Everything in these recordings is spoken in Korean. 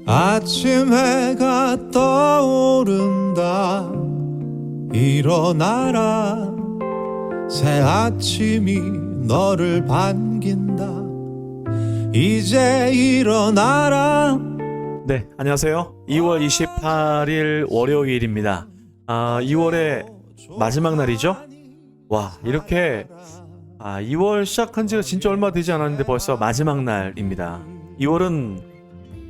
아침 해가 떠오른다. 일어나라. 새 아침이 너를 반긴다. 이제 일어나라. 네, 안녕하세요. 2월 28일 월요일입니다. 2월의 마지막 날이죠? 와, 이렇게 2월 시작한 지가 진짜 얼마 되지 않았는데 벌써 마지막 날입니다. 2월은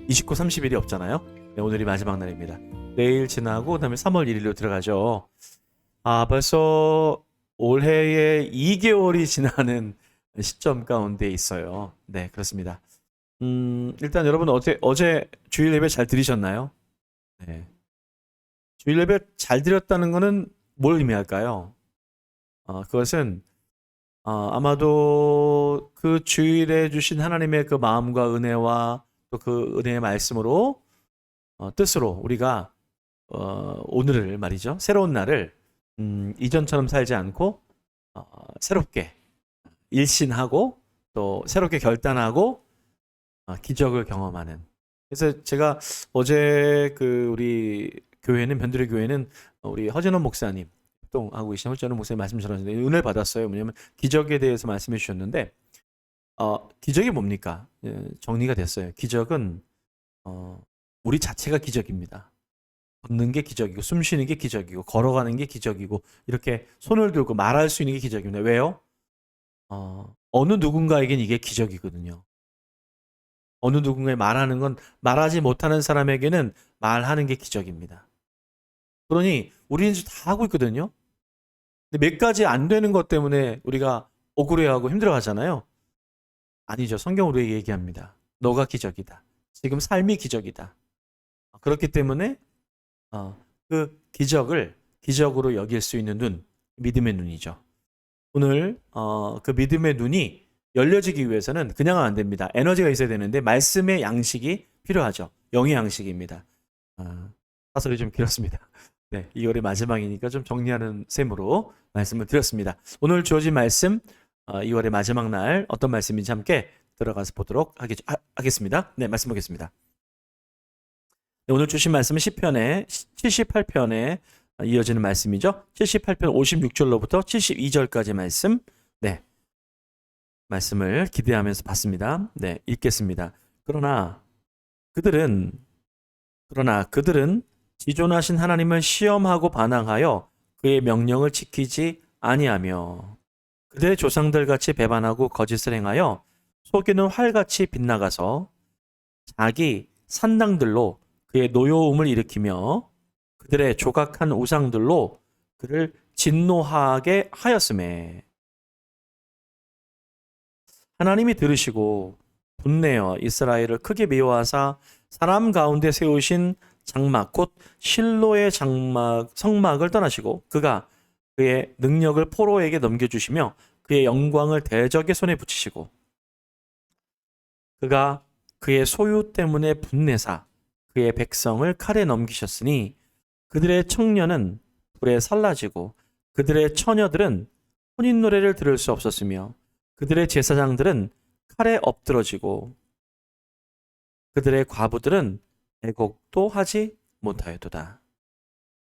29, 30일이 없잖아요. 네, 오늘이 마지막 날입니다. 내일 지나고 그다음에 3월 1일로 들어가죠. 벌써 올해의 2개월이 지나는 시점 가운데 있어요. 네, 그렇습니다. 일단 여러분 어제 주일 예배 잘 드리셨나요? 네. 주일 예배 잘 드렸다는 것은 뭘 의미할까요? 그것은 아마도 그 주일에 주신 하나님의 그 마음과 은혜와 또 그 은혜의 말씀으로 뜻으로 우리가 오늘을 말이죠. 새로운 날을 이전처럼 살지 않고 새롭게 일신하고 또 새롭게 결단하고 기적을 경험하는. 그래서 제가 어제 그 우리 교회는 변두리 교회는 우리 허진원 목사님 활동하고 계신 허진원 목사님 말씀 전하셨는데 은혜를 받았어요. 뭐냐면 기적에 대해서 말씀해 주셨는데 기적이 뭡니까? 정리가 됐어요. 기적은 우리 자체가 기적입니다. 걷는 게 기적이고 숨 쉬는 게 기적이고 걸어가는 게 기적이고 이렇게 손을 들고 말할 수 있는 게 기적입니다. 왜요? 어느 누군가에겐 이게 기적이거든요. 어느 누군가에 말하는 건 말하지 못하는 사람에게는 말하는 게 기적입니다. 그러니 우리는 다 하고 있거든요. 근데 몇 가지 안 되는 것 때문에 우리가 억울해하고 힘들어하잖아요. 아니죠. 성경 우리에게 얘기합니다. 너가 기적이다. 지금 삶이 기적이다. 그렇기 때문에 그 기적을 기적으로 여길 수 있는 눈, 믿음의 눈이죠. 오늘 그 믿음의 눈이 열려지기 위해서는 그냥은 안 됩니다. 에너지가 있어야 되는데 말씀의 양식이 필요하죠. 영의 양식입니다. 사설이 좀 길었습니다. 네, 2월의 마지막이니까 좀 정리하는 셈으로 말씀을 드렸습니다. 오늘 주어진 말씀 2월의 마지막 날 어떤 말씀인지 함께 들어가서 보도록 하겠습니다. 네, 말씀 보겠습니다. 네, 오늘 주신 말씀은 시편의 78편에 이어지는 말씀이죠. 78편 56절로부터 72절까지 말씀. 네. 말씀을 기대하면서 봤습니다. 네, 읽겠습니다. 그러나 그들은 지존하신 하나님을 시험하고 반항하여 그의 명령을 지키지 아니하며 그들의 조상들 같이 배반하고 거짓을 행하여 속이는 활같이 빗나가서 자기 산당들로 그의 노여움을 일으키며 그들의 조각한 우상들로 그를 진노하게 하였음에 하나님이 들으시고 분내어 이스라엘을 크게 미워하사 사람 가운데 세우신 장막 곧 실로의 성막을 떠나시고 그가 그의 능력을 포로에게 넘겨주시며 그의 영광을 대적의 손에 붙이시고 그가 그의 소유 때문에 분내사 그의 백성을 칼에 넘기셨으니 그들의 청년은 불에 살라지고 그들의 처녀들은 혼인 노래를 들을 수 없었으며 그들의 제사장들은 칼에 엎드러지고 그들의 과부들은 애곡도 하지 못하였도다.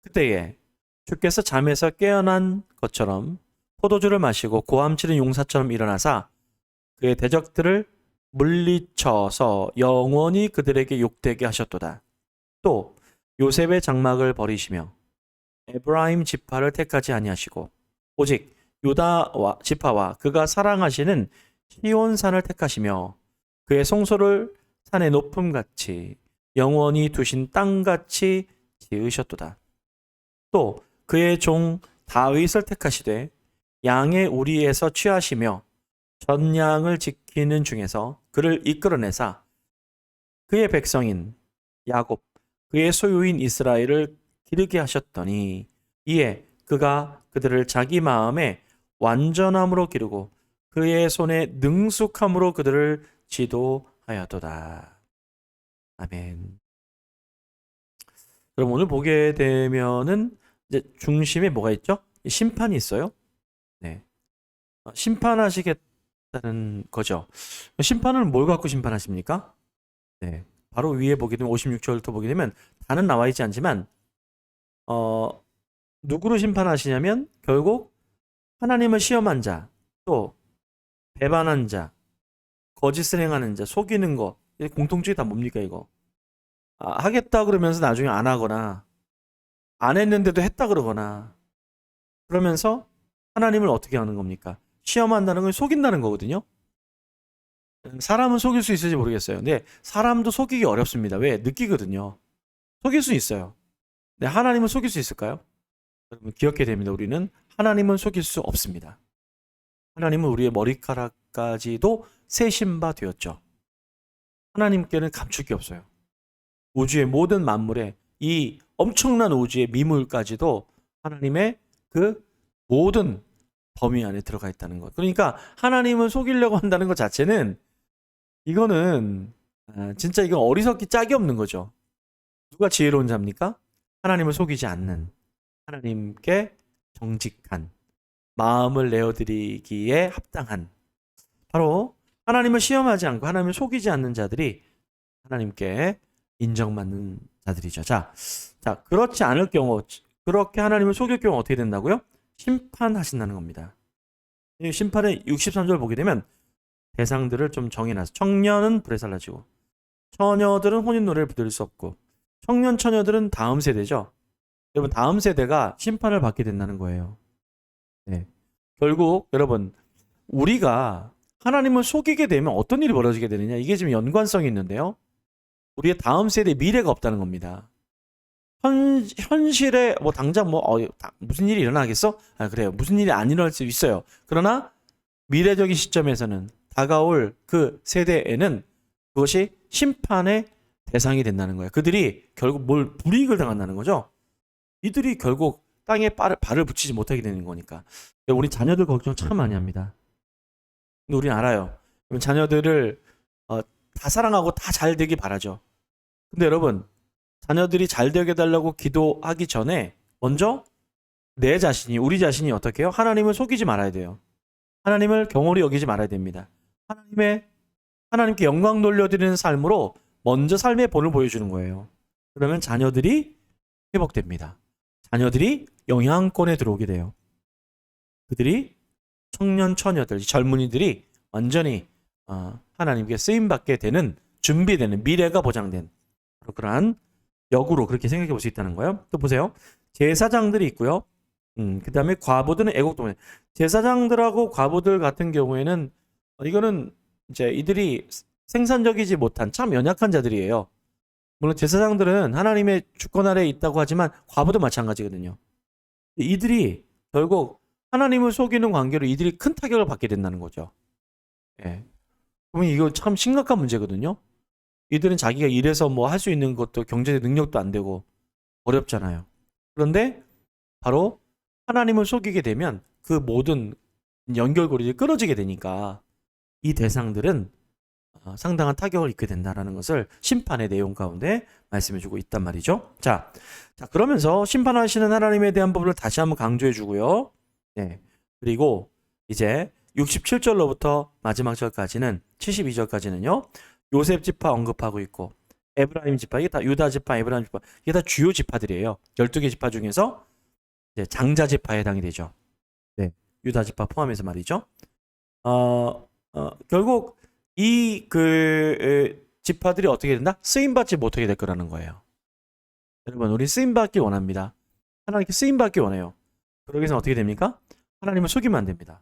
그때에 주께서 잠에서 깨어난 것처럼 포도주를 마시고 고함치는 용사처럼 일어나사 그의 대적들을 물리쳐서 영원히 그들에게 욕되게 하셨도다. 또 요셉의 장막을 버리시며 에브라임 지파를 택하지 아니하시고 오직 유다 지파와 그가 사랑하시는 시온산을 택하시며 그의 성소를 산의 높음같이 영원히 두신 땅같이 지으셨도다. 또 그의 종 다윗을 택하시되 양의 우리에서 취하시며 전양을 지키는 중에서 그를 이끌어내사 그의 백성인 야곱 그의 소유인 이스라엘을 기르게 하셨더니 이에 그가 그들을 자기 마음에 완전함으로 기르고 그의 손에 능숙함으로 그들을 지도하였도다. 아멘. 그럼 오늘 보게 되면은 이제 중심에 뭐가 있죠? 심판이 있어요. 네. 심판하시겠다는 거죠. 심판을 뭘 갖고 심판하십니까? 네. 바로 위에 보게 되면 56절부터 보게 되면 다는 나와 있지 않지만 누구를 심판하시냐면 결국 하나님을 시험한 자, 또 배반한 자, 거짓을 행하는 자, 속이는 거, 이 공통점이 다 뭡니까 이거? 하겠다 그러면서 나중에 안 하거나 안 했는데도 했다 그러거나 그러면서 하나님을 어떻게 하는 겁니까? 시험한다는 건 속인다는 거거든요. 사람은 속일 수 있을지 모르겠어요. 근데 사람도 속이기 어렵습니다. 왜? 느끼거든요. 속일 수 있어요. 근데 하나님은 속일 수 있을까요? 여러분 기억해야 됩니다. 우리는 하나님은 속일 수 없습니다. 하나님은 우리의 머리카락까지도 세신 바 되었죠. 하나님께는 감출 게 없어요. 우주의 모든 만물에 이 엄청난 우주의 미물까지도 하나님의 그 모든 범위 안에 들어가 있다는 것. 그러니까 하나님을 속이려고 한다는 것 자체는 이거는 진짜 이건 어리석기 짝이 없는 거죠. 누가 지혜로운 자입니까? 하나님을 속이지 않는, 하나님께 정직한, 마음을 내어드리기에 합당한, 바로 하나님을 시험하지 않고 하나님을 속이지 않는 자들이 하나님께 인정받는 자들이죠. 자, 그렇지 않을 경우, 그렇게 하나님을 속일 경우 어떻게 된다고요? 심판하신다는 겁니다. 이 심판의 63절 보게 되면 대상들을 좀 정해놨어요. 청년은 불에 살라지고, 처녀들은 혼인 노래를 부를 수 없고, 청년 처녀들은 다음 세대죠. 여러분 다음 세대가 심판을 받게 된다는 거예요. 네. 결국 여러분 우리가 하나님을 속이게 되면 어떤 일이 벌어지게 되느냐, 이게 지금 연관성이 있는데요. 우리의 다음 세대에 미래가 없다는 겁니다. 현실에 뭐 당장 무슨 일이 일어나겠어? 그래요. 무슨 일이 안 일어날 수 있어요. 그러나 미래적인 시점에서는 다가올 그 세대에는 그것이 심판의 대상이 된다는 거예요. 그들이 결국 불이익을 당한다는 거죠. 이들이 결국 땅에 발을 붙이지 못하게 되는 거니까. 우리 자녀들 걱정 참 많이 합니다. 근데 우리는 알아요. 자녀들을 다 사랑하고 다 잘 되길 바라죠. 근데 여러분 자녀들이 잘 되게 해달라고 기도하기 전에 먼저 우리 자신이 어떻게 해요? 하나님을 속이지 말아야 돼요. 하나님을 경홀히 여기지 말아야 됩니다. 하나님께 영광 돌려드리는 삶으로 먼저 삶의 본을 보여주는 거예요. 그러면 자녀들이 회복됩니다. 자녀들이 영향권에 들어오게 돼요. 그들이 청년 처녀들, 젊은이들이 완전히 하나님께 쓰임받게 되는, 준비되는, 미래가 보장된 그러한 역으로 그렇게 생각해 볼 수 있다는 거예요. 또 보세요. 제사장들이 있고요. 그 다음에 과부들은 애국동문. 제사장들하고 과부들 같은 경우에는 이거는 이제 이들이 생산적이지 못한 참 연약한 자들이에요. 물론 제사장들은 하나님의 주권 아래에 있다고 하지만 과부도 마찬가지거든요. 이들이 결국 하나님을 속이는 관계로 이들이 큰 타격을 받게 된다는 거죠. 예. 그러면 이거 참 심각한 문제거든요. 이들은 자기가 일해서 뭐 할 수 있는 것도 경제적 능력도 안 되고 어렵잖아요. 그런데 바로 하나님을 속이게 되면 그 모든 연결고리들이 끊어지게 되니까 이 대상들은 상당한 타격을 입게 된다는 것을 심판의 내용 가운데 말씀해주고 있단 말이죠. 자, 그러면서 심판하시는 하나님에 대한 부분을 다시 한번 강조해주고요. 네. 그리고 이제 67절로부터 마지막 절까지는 72절까지는요. 요셉 지파 언급하고 있고 에브라임 지파, 이게 다 유다 지파, 에브라임 지파, 이게 다 주요 지파들이에요. 12개 지파 중에서 이제 장자 지파에 해당이 되죠. 네. 유다 지파 포함해서 말이죠. 결국 이 지파들이 어떻게 된다? 쓰임받지 못하게 될 거라는 거예요. 여러분, 우리 쓰임받기 원합니다. 하나님께 쓰임받기 원해요. 그러기 위해서는 어떻게 됩니까? 하나님을 속이면 안 됩니다.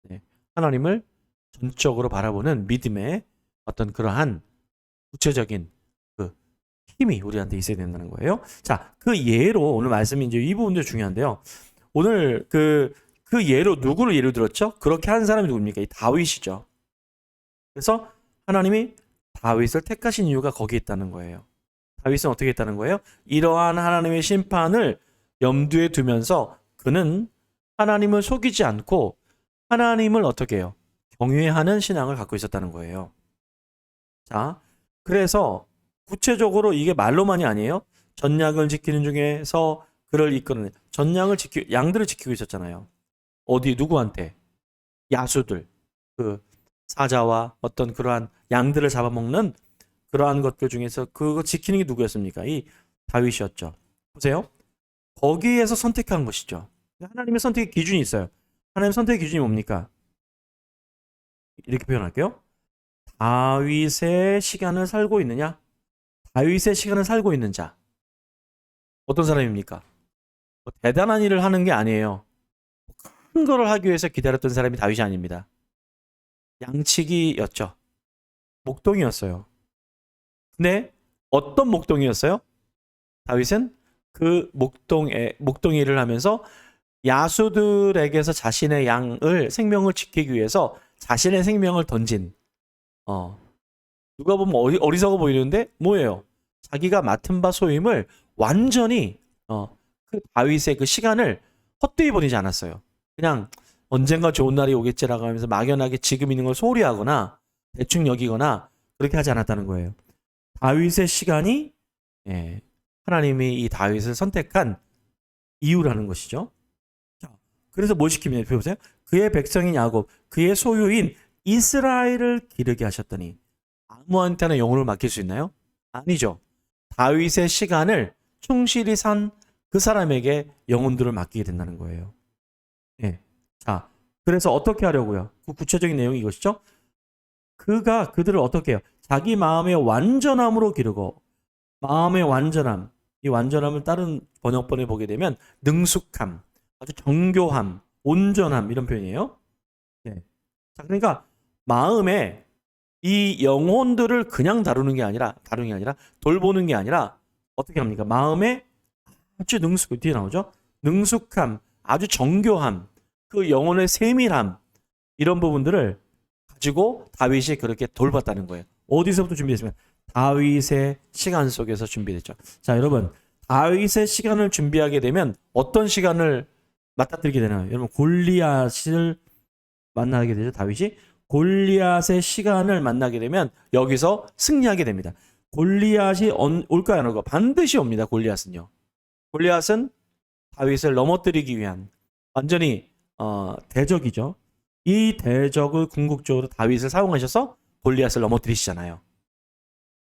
네. 하나님을 전적으로 바라보는 믿음의 어떤 그러한 구체적인 그 힘이 우리한테 있어야 된다는 거예요. 자, 그 예로 오늘 말씀이 이제 이 부분도 중요한데요. 오늘 그 예로 누구를 예로 들었죠? 그렇게 한 사람이 누굽니까? 이 다윗이죠. 그래서 하나님이 다윗을 택하신 이유가 거기에 있다는 거예요. 다윗은 어떻게 했다는 거예요? 이러한 하나님의 심판을 염두에 두면서 그는 하나님을 속이지 않고 하나님을 어떻게 해요? 경외하는 신앙을 갖고 있었다는 거예요. 자, 그래서 구체적으로 이게 말로만이 아니에요. 전약을 지키는 중에서 그를 이끄는 양들을 지키고 있었잖아요. 어디 누구한테? 야수들, 그 사자와 어떤 그러한 양들을 잡아먹는 그러한 것들 중에서 그거 지키는 게 누구였습니까? 이 다윗이었죠. 보세요. 거기에서 선택한 것이죠. 하나님의 선택의 기준이 있어요. 하나님의 선택의 기준이 뭡니까? 이렇게 표현할게요. 다윗의 시간을 살고 있느냐? 다윗의 시간을 살고 있는 자. 어떤 사람입니까? 뭐 대단한 일을 하는 게 아니에요. 큰 거를 하기 위해서 기다렸던 사람이 다윗이 아닙니다. 양치기였죠. 목동이었어요. 근데 어떤 목동이었어요? 다윗은 그 목동이를 하면서 야수들에게서 자신의 생명을 지키기 위해서 자신의 생명을 던진, 누가 보면 어리석어 보이는데 뭐예요? 자기가 맡은 바 소임을 완전히 그 다윗의 그 시간을 헛되이 보내지 않았어요. 그냥 언젠가 좋은 날이 오겠지라고 하면서 막연하게 지금 있는 걸 소홀히 하거나 대충 여기거나 그렇게 하지 않았다는 거예요. 다윗의 시간이 하나님이 이 다윗을 선택한 이유라는 것이죠. 자, 그래서 뭘 시킵니다. 보세요. 그의 백성인 야곱, 그의 소유인 이스라엘을 기르게 하셨더니 아무한테나 영혼을 맡길 수 있나요? 아니죠. 다윗의 시간을 충실히 산 그 사람에게 영혼들을 맡기게 된다는 거예요. 자, 그래서 어떻게 하려고요? 그 구체적인 내용이 이것이죠. 그가 그들을 어떻게 해요? 자기 마음의 완전함으로 기르고, 마음의 완전함, 이 완전함을 다른 번역본에 보게 되면 능숙함, 아주 정교함, 온전함 이런 표현이에요. 자, 그러니까 마음에 이 영혼들을 그냥 다루는 게 아니라 돌보는 게 아니라 어떻게 합니까? 마음에 아주 뒤에 나오죠. 능숙함, 아주 정교함, 그 영혼의 세밀함 이런 부분들을 가지고 다윗이 그렇게 돌봤다는 거예요. 어디서부터 준비됐습니까? 다윗의 시간 속에서 준비됐죠. 자, 여러분, 다윗의 시간을 준비하게 되면 어떤 시간을 맞닥뜨리게 되나요? 여러분, 골리앗을 만나게 되죠. 다윗이 골리앗의 시간을 만나게 되면 여기서 승리하게 됩니다. 골리앗이 올까요? 안 올까요? 반드시 옵니다. 골리앗은요. 골리앗은 다윗을 넘어뜨리기 위한 완전히 대적이죠. 이 대적을 궁극적으로 다윗을 사용하셔서 골리앗을 넘어뜨리시잖아요.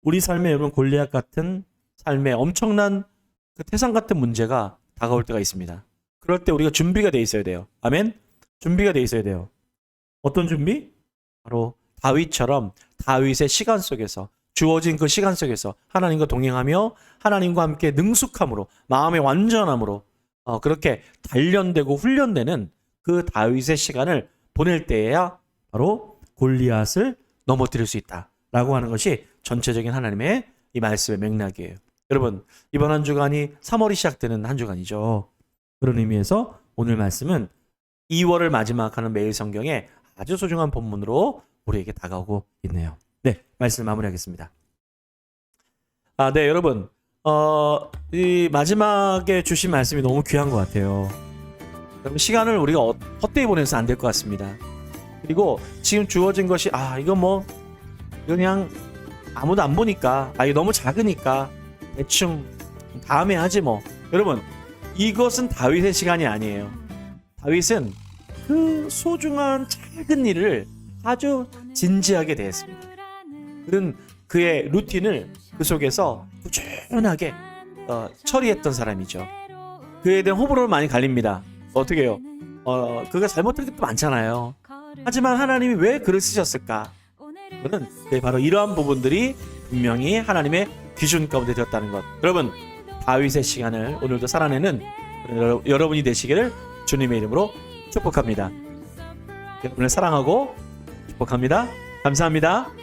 우리 삶에 여러분 골리앗 같은 삶에 엄청난 그 태산 같은 문제가 다가올 때가 있습니다. 그럴 때 우리가 준비가 돼 있어야 돼요. 아멘? 준비가 돼 있어야 돼요. 어떤 준비? 바로 다윗처럼 다윗의 시간 속에서 주어진 그 시간 속에서 하나님과 동행하며 하나님과 함께 능숙함으로 마음의 완전함으로 그렇게 단련되고 훈련되는 그 다윗의 시간을 보낼 때에야 바로 골리앗을 넘어뜨릴 수 있다라고 하는 것이 전체적인 하나님의 이 말씀의 맥락이에요. 여러분, 이번 한 주간이 3월이 시작되는 한 주간이죠. 그런 의미에서 오늘 말씀은 2월을 마지막하는 매일 성경에 아주 소중한 본문으로 우리에게 다가오고 있네요. 네, 말씀 마무리하겠습니다. 네, 여러분, 이 마지막에 주신 말씀이 너무 귀한 것 같아요. 여러분, 시간을 우리가 헛되이 보내서 안 될 것 같습니다. 그리고 지금 주어진 것이 이거 그냥 아무도 안 보니까 이거 너무 작으니까 대충 다음에 하지 뭐. 여러분, 이것은 다윗의 시간이 아니에요. 다윗은 그 소중한 작은 일을 아주 진지하게 대했습니다. 그런 그의 루틴을 그 속에서 꾸준하게 처리했던 사람이죠. 그에 대한 호불호를 많이 갈립니다. 어떻게 해요? 그가 잘못한 것도 많잖아요. 하지만 하나님이 왜 글을 쓰셨을까? 그는 바로 이러한 부분들이 분명히 하나님의 기준 가운데 되었다는 것. 여러분, 다윗의 시간을 오늘도 살아내는 여러분이 되시기를 주님의 이름으로 축복합니다. 여러분을 사랑하고 축복합니다. 감사합니다.